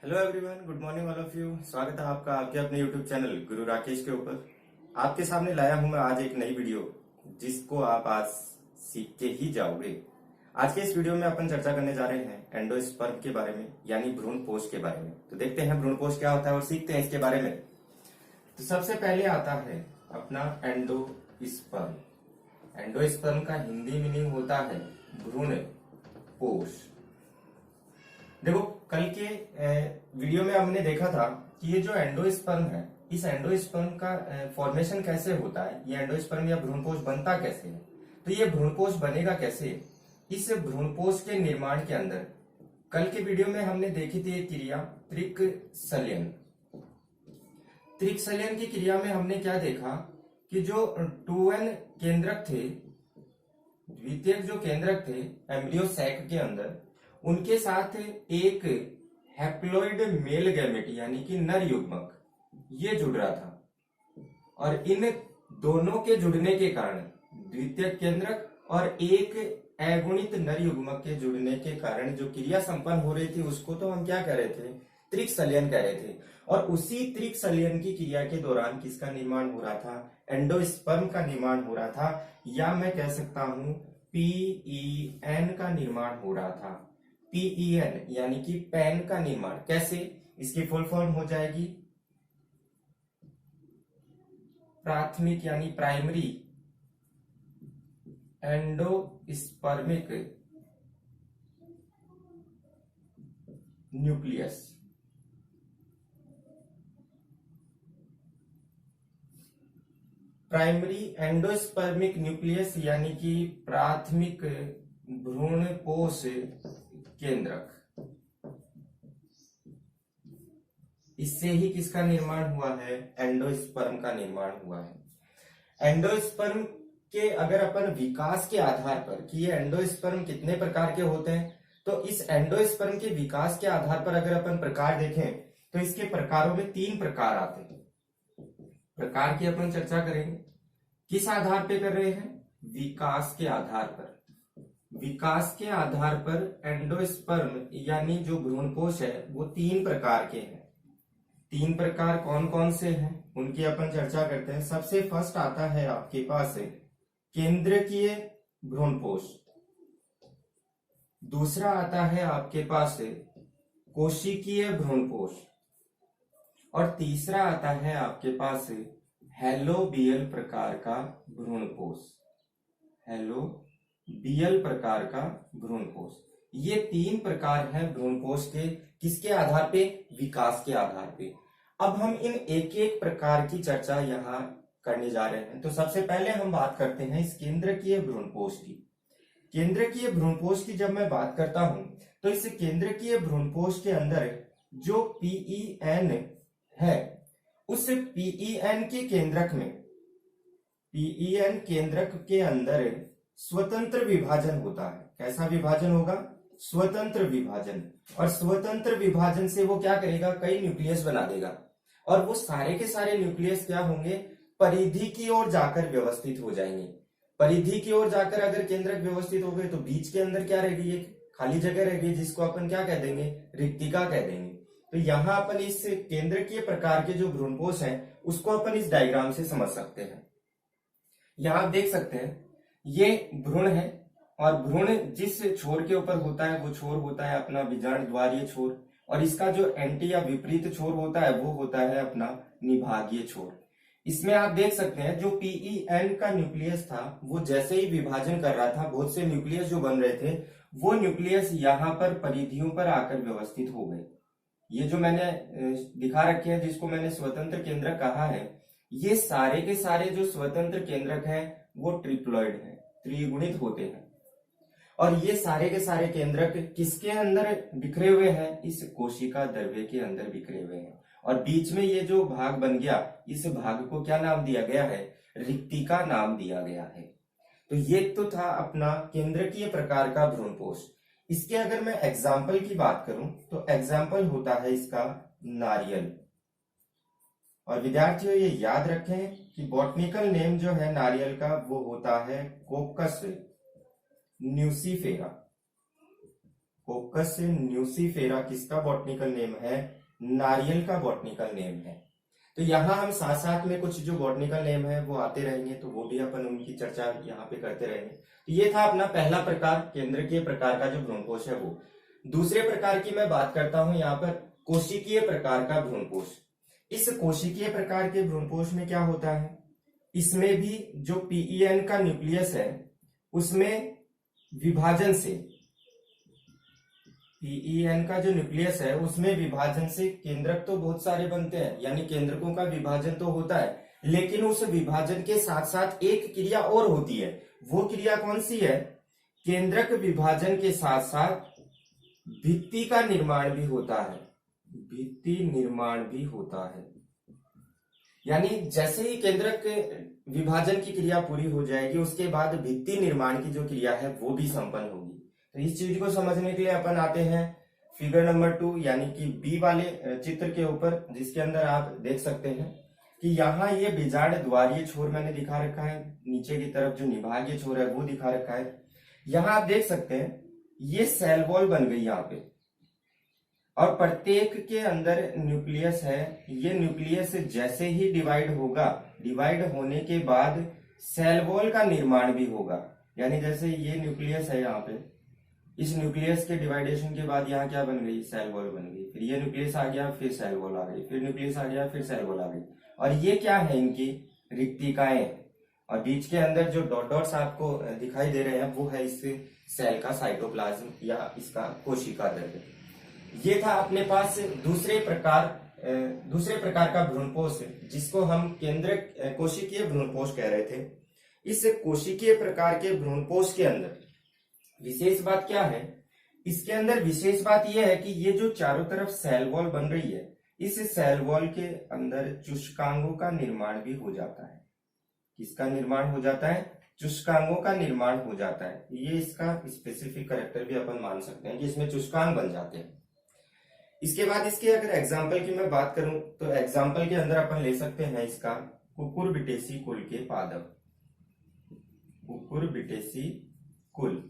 Hello everyone, good morning all of you. स्वागत है आपका आपके अपने यूट्यूब चैनल गुरु राकेश के ऊपर। आपके सामने लाया हूं मैं आज एक नई वीडियो जिसको आप आज सीख के ही जाओगे। आज के इस वीडियो में अपन चर्चा करने जा रहे हैं एंडोस्पर्म के बारे में, यानी भ्रूणपोष के बारे में। तो देखते हैं भ्रूणपोष क्या होता है और सीखते हैं इसके बारे में। तो सबसे पहले आता है अपना एंडोस्पर्म। एंडोस्पर्म का हिंदी मीनिंग होता है भ्रूणपोष। देखो, कल के वीडियो में हमने देखा था कि ये जो एंडोस्पर्म है, इस एंडोस्पर्म का फॉर्मेशन कैसे होता है, ये एंडोस्पर्म या भ्रूणपोष बनता कैसे है। तो ये भ्रूणपोष बनेगा कैसे। इस भ्रूणपोष के निर्माण के अंदर कल के वीडियो में हमने देखी थी एक क्रिया त्रिकसलन। त्रिकसलन की क्रिया में हमने क्या देखा कि जो 2n केंद्रक थे, द्वितीयक जो केंद्रक थे एम्ब्रियो सैक के अंदर, उनके साथ एक हैप्लॉइड मेल गैमेट यानी कि नर युग्मक ये जुड़ रहा था। और इन दोनों के जुड़ने के कारण, द्वितीयक केंद्रक और एक अगुणित नर युग्मक के जुड़ने के कारण जो क्रिया संपन्न हो रही थी उसको तो हम क्या कह रहे थे, त्रिकसलन कह रहे थे। और उसी त्रिकसलन की क्रिया के दौरान किसका निर्माण हो रहा था, एंडोस्पर्म का निर्माण हो रहा था, या मैं कह सकता हूं PEN का निर्माण हो रहा था। PEN यानी कि पैन का निर्माण। कैसे, इसकी फुल फॉर्म हो जाएगी प्राथमिक यानी primary endospermic nucleus. Primary endospermic nucleus यानी कि प्राथमिक भ्रूणपोष केंद्रक। इससे ही किसका निर्माण हुआ है, एंडोस्पर्म का निर्माण हुआ है। एंडोस्पर्म के अगर अपन विकास के आधार पर कि ये एंडोस्पर्म कितने प्रकार के होते हैं, तो इस एंडोस्पर्म के विकास के आधार पर अगर अपन प्रकार देखें तो इसके प्रकारों में 3 प्रकार आते हैं। प्रकार की अपन चर्चा करेंगे। किस आधार पे कर रहे हैं, विकास के आधार पर। विकास के आधार पर एंडोस्पर्म यानी जो भ्रूणपोष है वो 3 प्रकार के हैं। 3 प्रकार कौन कौन से हैं उनकी अपन चर्चा करते हैं। सबसे फर्स्ट आता है आपके पास केंद्रकीय भ्रूणपोष। दूसरा आता है आपके पास कोशिकीय भ्रूणपोष। और तीसरा आता है आपके पास हेलोबियल प्रकार का भ्रूणपोष। हेलोबियल प्रकार का भ्रूणपोष। ये 3 प्रकार हैं भ्रूणपोष के। किसके आधार पे, विकास के आधार पे। अब हम इन एक एक प्रकार की चर्चा यहाँ करने जा रहे हैं। तो सबसे पहले हम बात करते हैं इस केंद्रकीय भ्रूणपोष की। केंद्रकीय भ्रूणपोष की जब मैं बात करता हूं तो इस केंद्रकीय भ्रूणपोष के अंदर जो PEN है, उस PEN के केंद्रक में, PEN केंद्रक के अंदर स्वतंत्र विभाजन होता है। कैसा विभाजन होगा, स्वतंत्र विभाजन। और स्वतंत्र विभाजन से वो क्या करेगा, कई न्यूक्लियस बना देगा। और वो सारे के सारे न्यूक्लियस क्या होंगे, परिधि की ओर जाकर व्यवस्थित हो जाएंगे। परिधि की ओर जाकर अगर केंद्रक व्यवस्थित हो गए तो बीच के अंदर क्या रहेगी, एक खाली जगह रहेगी जिसको अपन क्या कह देंगे, रिक्तिका कह देंगे। तो यहाँ अपन इस केंद्रकीय प्रकार के जो भ्रूणपोष है उसको अपन इस डायग्राम से समझ सकते हैं। यहाँ आप देख सकते हैं ये भ्रूण है, और भ्रूण जिस छोर के ऊपर होता है वो छोर होता है अपना बीजांड द्वारीय छोर, और इसका जो एंटी या विपरीत छोर होता है वो होता है अपना निभागीय छोर। इसमें आप देख सकते हैं जो PEN का न्यूक्लियस था वो जैसे ही विभाजन कर रहा था, बहुत से न्यूक्लियस जो बन रहे थे वो न्यूक्लियस यहाँ पर परिधियों पर आकर व्यवस्थित हो गए। ये जो मैंने दिखा रखे हैं जिसको मैंने स्वतंत्र केंद्रक कहा है, ये सारे के सारे जो स्वतंत्र केंद्रक हैं वो ट्रिप्लॉइड हैं, त्रिगुणित होते हैं। और ये सारे के सारे केंद्रक किसके अंदर बिखरे हुए हैं, इस कोशिका द्रव्य के अंदर बिखरे हुए हैं। और बीच में ये जो भाग बन गया, इस भाग को क्या नाम दिया गया है, रिक्तिका नाम दिया गया है। तो ये तो था अपना केंद्रकीय प्रकार का भ्रूणपोष। इसके अगर मैं एग्जाम्पल की बात करूं तो एग्जाम्पल होता है इसका नारियल। और विद्यार्थियों ये याद रखें कि बॉटनिकल नेम जो है नारियल का वो होता है कोकस न्यूसीफेरा। कोकस न्यूसीफेरा किसका बॉटनिकल नेम है? नारियल का बॉटनिकल नेम है। तो यहाँ हम साथ साथ में कुछ जो बॉटनिकल नेम है वो आते रहेंगे, तो वो भी अपन उनकी चर्चा यहाँ पे करते रहेंगे। तो ये था अपना पहला प्रकार, केंद्रकीय प्रकार का जो भ्रूणपोष है वो। दूसरे प्रकार की मैं बात करता हूं यहाँ पर, कोशिकीय प्रकार का भ्रूणपोष। इस कोशिकीय प्रकार के भ्रूणपोष में क्या होता है, इसमें भी जो पीईएन का न्यूक्लियस है उसमें विभाजन से, पीईएन का जो न्यूक्लियस है उसमें विभाजन से केंद्रक तो बहुत सारे बनते हैं, यानी केंद्रकों का विभाजन तो होता है, लेकिन उस विभाजन के साथ साथ एक क्रिया और होती है। वो क्रिया कौन सी है? केंद्रक विभाजन के साथ साथ भित्ति का निर्माण भी होता है, भित्ति निर्माण भी होता है। यानी जैसे ही केंद्रक विभाजन की क्रिया पूरी हो जाएगी उसके बाद भित्ति निर्माण की जो क्रिया है वो भी संपन्न होगी। तो इस चीज को समझने के लिए अपन आते हैं फिगर नंबर 2 यानी कि बी वाले चित्र के ऊपर, जिसके अंदर आप देख सकते हैं कि यहाँ ये बीजांड द्वारीय छोर मैंने दिखा रखा है, नीचे की तरफ जो निभागीय छोर है वो दिखा रखा है। यहाँ आप देख सकते हैं ये सेल वॉल बन गई यहाँ पे, और प्रत्येक के अंदर न्यूक्लियस है। ये न्यूक्लियस जैसे ही डिवाइड होगा, डिवाइड होने के बाद सेल वॉल का निर्माण भी होगा। यानी जैसे ये न्यूक्लियस है यहाँ पे, इस न्यूक्लियस के डिवाइडेशन के बाद यहाँ क्या बन गई? सेल वॉल बन गई। फिर ये न्यूक्लियस आ गया, फिर सेल वॉल आ गई, फिर न्यूक्लियस आ गया, फिर सेल वॉल आ गई। और ये क्या है? इनकी रिक्तिकाएं, और बीच के अंदर जो डॉट डॉट्स आपको दिखाई दे रहे हैं वो है इस सेल का साइटोप्लाज्म या इसका कोशिका द्रव्य। ये था अपने पास दूसरे प्रकार का भ्रूणपोष, जिसको हम कोशिकीय भ्रूणपोष कह रहे थे। इस कोशिकीय प्रकार के भ्रूणपोष के अंदर विशेष बात क्या है? इसके अंदर विशेष बात यह है कि ये जो चारों तरफ सेल वॉल बन रही है, इस सेल वॉल के अंदर चुष्कांगों का निर्माण भी हो जाता है। किसका निर्माण हो जाता है? चुष्कांगों का निर्माण हो जाता है। ये इसका स्पेसिफिक कैरेक्टर भी अपन मान सकते हैं कि इसमें चुष्कांग बन जाते हैं। इसके बाद इसके अगर एग्जाम्पल की मैं बात करूं तो एग्जाम्पल के अंदर अपन ले सकते हैं इसका कुकुरबिटेसी कुल के पादप। कुकुरबिटेसी कुल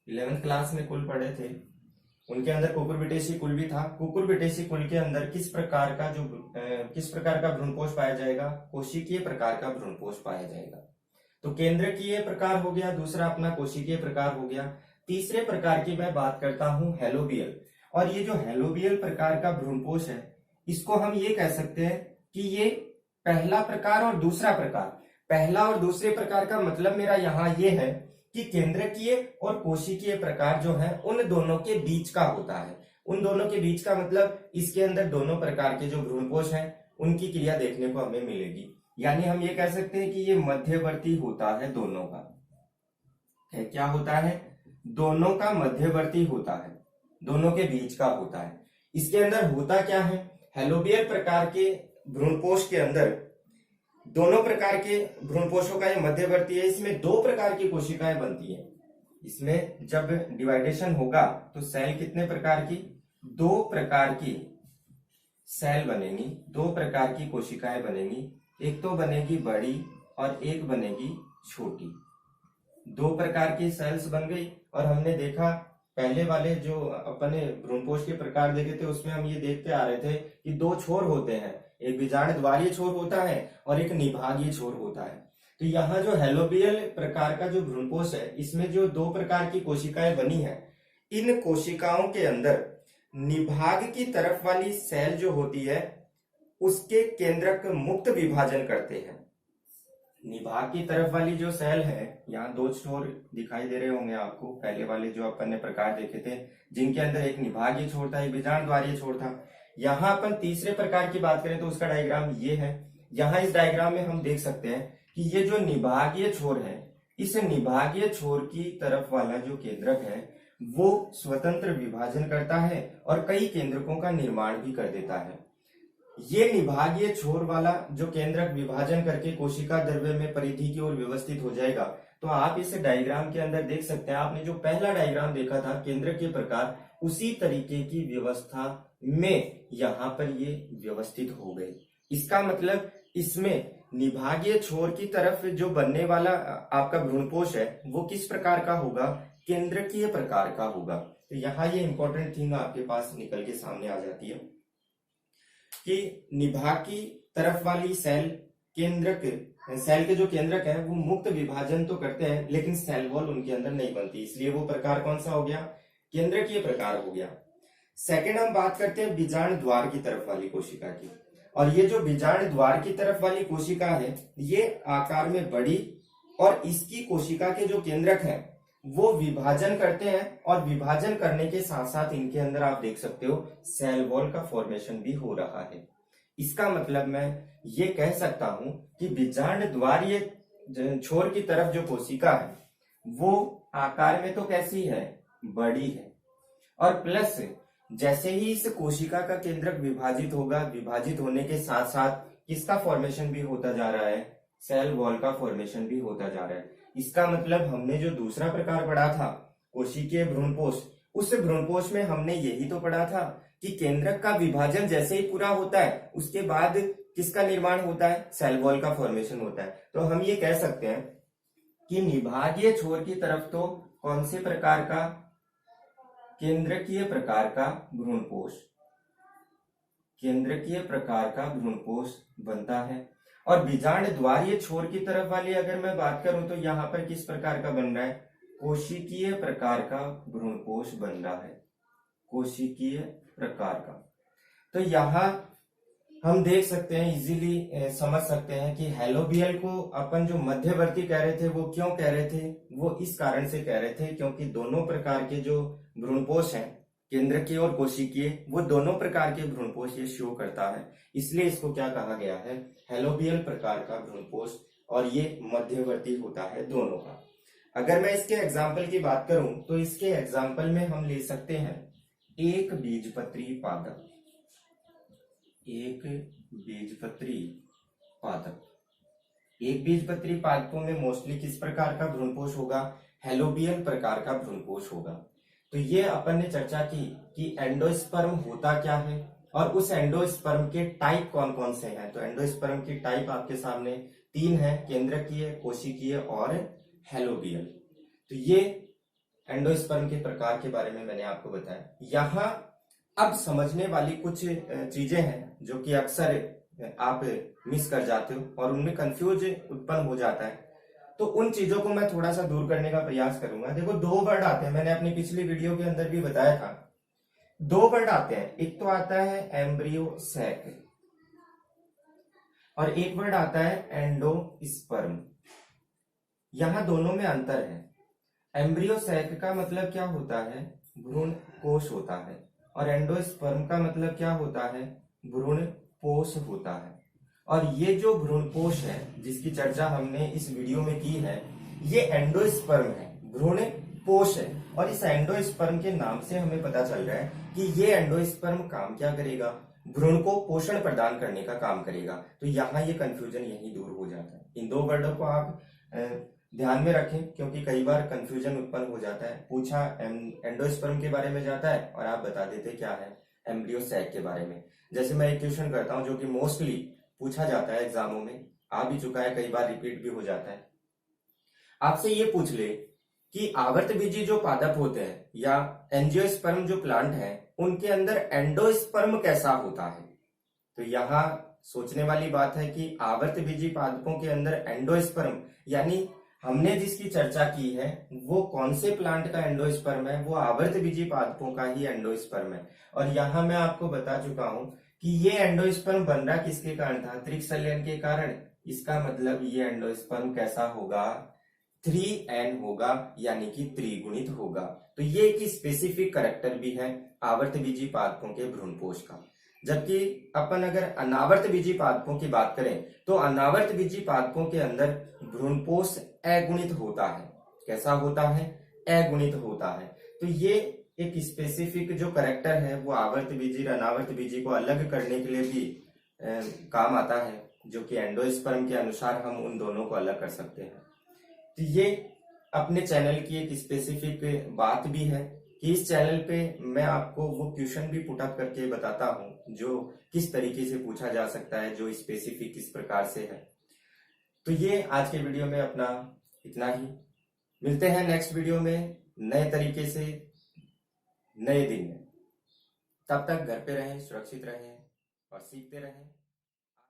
11th क्लास में कुल पढ़े थे, उनके अंदर कुकुरबिटेसी कुल भी था। कुकुरबिटेसी कुल के अंदर किस प्रकार का भ्रूणपोष पाया जाएगा? कोशिकीय प्रकार का भ्रूणपोष पाया जाएगा। तो केंद्रकीय प्रकार हो गया, दूसरा अपना कोशिकीय प्रकार हो गया। तीसरे प्रकार की मैं बात करता हूं हेलोबियल। और ये जो हेलोबियल प्रकार का भ्रूणपोष है, इसको हम ये कह सकते हैं कि ये पहला प्रकार और दूसरा प्रकार। पहला और दूसरे प्रकार का मतलब मेरा यहाँ ये है कि केंद्रकीय और कोशिकीय प्रकार जो है उन दोनों के बीच का होता है। उन दोनों के बीच का मतलब इसके अंदर दोनों प्रकार के जो भ्रूणपोष हैं उनकी क्रिया देखने को हमें मिलेगी। यानी हम ये कह सकते हैं कि ये मध्यवर्ती होता है दोनों का। क्या होता है? दोनों का मध्यवर्ती होता है, दोनों के बीच का होता है। इसके अंदर होता क्या है? हेलोबियल प्रकार के भ्रूणपोष के अंदर दोनों प्रकार के भ्रूणपोषों का ये मध्यवर्ती है। इसमें 2 प्रकार की कोशिकाएं बनती हैं। इसमें जब डिवाइडेशन होगा तो सेल कितने प्रकार की? 2 प्रकार की सेल बनेंगी, 2 प्रकार की कोशिकाएं बनेंगी। एक तो बनेगी बड़ी और एक बनेगी छोटी। 2 प्रकार की सेल्स बन गई। और हमने देखा पहले वाले जो अपने भ्रूणपोष के प्रकार देखे थे उसमें हम ये देखते आ रहे थे कि 2 छोर होते हैं, एक बीजांड द्वारीय छोर होता है और एक निभागीय छोर होता है। तो यहाँ जो हेलोबियल प्रकार का जो भ्रूणपोष है इसमें जो 2 प्रकार की कोशिकाएं बनी है, इन कोशिकाओं के अंदर निभाग की तरफ वाली सेल जो होती है उसके केंद्रक मुक्त विभाजन करते हैं। निभाग की तरफ वाली जो सेल है, यहाँ 2 छोर दिखाई दे रहे होंगे आपको, पहले वाले जो अपन ने प्रकार देखे थे जिनके अंदर एक निभागीय छोर था, एक बीजांड द्वारीय छोर था। यहाँ अपन तीसरे प्रकार की बात करें तो उसका डायग्राम ये है। यहाँ इस डायग्राम में हम देख सकते हैं कि ये जो निभागीय छोर है, इस निभागीय छोर की तरफ वाला जो केंद्रक है वो स्वतंत्र विभाजन करता है और कई केंद्रकों का निर्माण भी कर देता है। ये निभागीय छोर वाला जो केंद्रक विभाजन करके कोशिका द्रव्य में परिधि की ओर व्यवस्थित हो जाएगा। तो आप इस डायग्राम के अंदर देख सकते हैं, आपने जो पहला डायग्राम देखा था केंद्रकीय प्रकार, उसी तरीके की व्यवस्था में यहाँ पर ये व्यवस्थित हो गए। इसका मतलब इसमें निभागीय छोर की तरफ जो बनने वाला आपका भ्रूणपोष है वो किस प्रकार का होगा? केंद्रकीय प्रकार का होगा। तो यहाँ ये इंपॉर्टेंट थिंग आपके पास निकल के सामने आ जाती है कि निभा की तरफ वाली सेल के जो केंद्रक है वो मुक्त विभाजन तो करते हैं, लेकिन सेल वॉल उनके अंदर नहीं बनती, इसलिए वो प्रकार कौन सा हो गया, केंद्रकीय प्रकार हो गया। सेकंड हम बात करते हैं बीजांड द्वार की तरफ वाली कोशिका की। और ये जो बीजांड द्वार की तरफ वाली कोशिका है ये आकार में बड़ी, और इसकी कोशिका के जो केंद्रक है वो विभाजन करते हैं, और विभाजन करने के साथ साथ इनके अंदर आप देख सकते हो सेल वॉल का फॉर्मेशन भी हो रहा है। इसका मतलब मैं ये कह सकता हूं कि बीजांड द्वार ये छोर की तरफ जो कोशिका है वो आकार में तो कैसी है, बड़ी है, और प्लस जैसे ही इस कोशिका का केंद्रक विभाजित होगा, विभाजित होने के साथ साथ किसका फॉर्मेशन भी होता जा रहा है, सेल वॉल का फॉर्मेशन भी होता जा रहा है। इसका मतलब हमने जो दूसरा प्रकार पढ़ा था कोशिकीय भ्रूणपोष, उस भ्रूणपोष में हमने यही तो पढ़ा था कि केंद्रक का विभाजन जैसे ही पूरा होता है उसके बाद किसका निर्माण होता है, सेल वॉल का फॉर्मेशन होता है। तो हम ये कह सकते हैं कि निभागीय छोर की तरफ तो कौन से प्रकार का, केंद्रकीय प्रकार का भ्रूणपोष, केंद्रकीय प्रकार का भ्रूणपोष बनता है। और बीजांड द्वारीय छोर की तरफ वाली अगर मैं बात करूं तो यहाँ पर किस प्रकार का बन रहा है, कोशिकीय प्रकार का भ्रूणपोष बन रहा है, कोशिकीय प्रकार का। तो यहाँ हम देख सकते हैं, इजीली समझ सकते हैं कि हेलोबियल को अपन जो मध्यवर्ती कह रहे थे वो क्यों कह रहे थे, वो इस कारण से कह रहे थे क्योंकि दोनों प्रकार के जो भ्रूणपोष हैं, केंद्रकीय और कोशिकीय, वो दोनों प्रकार के भ्रूणपोष ये शो करता है, इसलिए इसको क्या कहा गया है, हेलोबियल प्रकार का भ्रूणपोष, और ये मध्यवर्ती होता है दोनों का। अगर मैं इसके एग्जाम्पल की बात करूं तो इसके एग्जाम्पल में हम ले सकते हैं एक बीजपत्री पादप, एक बीजपत्री पादप। एक बीजपत्री पादपों में मोस्टली किस प्रकार का भ्रूणपोष होगा, हेलोबियल प्रकार का भ्रूणपोष होगा। तो ये अपन ने चर्चा की कि एंडोस्पर्म होता क्या है और उस एंडोस्पर्म के टाइप कौन कौन से हैं। तो एंडोस्पर्म की टाइप आपके सामने 3 है, केंद्रकीय, कोशिकीय और हेलोबियल। तो ये एंडोस्पर्म के प्रकार के बारे में मैंने आपको बताया। यहाँ अब समझने वाली कुछ चीजें हैं जो कि अक्सर आप मिस कर जाते हो और उनमें कंफ्यूज उत्पन्न हो जाता है, तो उन चीजों को मैं थोड़ा सा दूर करने का प्रयास करूंगा। देखो 2 वर्ड आते हैं, मैंने अपनी पिछली वीडियो के अंदर भी बताया था, 2 वर्ड आते हैं, एक तो आता है एम्ब्रियो सैक और एक वर्ड आता है एंडोस्पर्म। यहां दोनों में अंतर है। एम्ब्रियो सैक का मतलब क्या होता है, भ्रूण कोश होता है, और एंडोस्पर्म का मतलब क्या होता है, भ्रूण पोष होता है। और ये जो भ्रूणपोष है जिसकी चर्चा हमने इस वीडियो में की है, ये एंडोस्पर्म है, भ्रूण पोष है। और इस एंडोस्पर्म के नाम से हमें पता चल रहा है कि ये एंडोस्पर्म काम क्या करेगा, भ्रूण को पोषण प्रदान करने का काम करेगा। तो यहाँ ये कंफ्यूजन यही दूर हो जाता है। इन 2 वर्डों को आप ध्यान में रखें क्योंकि कई बार कंफ्यूजन उत्पन्न हो जाता है। पूछा एंडोस्पर्म के बारे में जाता है और आप बता देते क्या है, एम्ब्रियो सैक के बारे में। जैसे मैं एक क्वेश्चन करता हूं जो कि मोस्टली पूछा जाता है एग्जामों में, आ भी चुका है, कई बार रिपीट भी हो जाता है। आपसे ये पूछ ले कि आवर्तबीजी जो पादप होते हैं या एंजियोस्पर्म जो प्लांट है उनके अंदर एंडोस्पर्म कैसा होता है। तो यहाँ सोचने वाली बात है कि आवर्तबीजी पादपों के अंदर एंडोस्पर्म, यानी हमने जिसकी चर्चा की है वो कौन से प्लांट का एंडोस्पर्म है, वो आवर्तबीजी पादपों का ही एंडोस्पर्म है। और यहाँ मैं आपको बता चुका हूं कि ये एंडोस्पर्म बन रहा किसके कारण था, त्रिक संलयन के कारण। इसका मतलब ये एंडोस्पर्म कैसा होगा, 3n होगा, यानी कि त्रिगुणित होगा। तो ये एक स्पेसिफिक कैरेक्टर भी है आवर्तबीजी पादपों के भ्रूणपोष का। जबकि अपन अगर अनावर्तबीजी पादपों की बात करें तो अनावर्तबीजी पादपों के अंदर भ्रूणपोष अगुणित होता है। कैसा होता है, अगुणित होता है। तो ये एक स्पेसिफिक जो कैरेक्टर है वो आवर्तबीजी और अनावर्तबीजी को अलग करने के लिए भी काम आता है, जो कि एंडोस्पर्म के अनुसार हम उन दोनों को अलग कर सकते हैं। तो ये अपने चैनल की एक स्पेसिफिक बात भी है कि इस चैनल पे मैं आपको वो क्वेश्चन भी पुट अप करके बताता हूं जो किस तरीके से पूछा जा सकता है, जो स्पेसिफिक किस प्रकार से है। तो ये आज के वीडियो में अपना इतना ही। मिलते हैं नेक्स्ट वीडियो में नए तरीके से। नए दिन में। तब तक घर पे रहें, सुरक्षित रहें और सीखते रहें।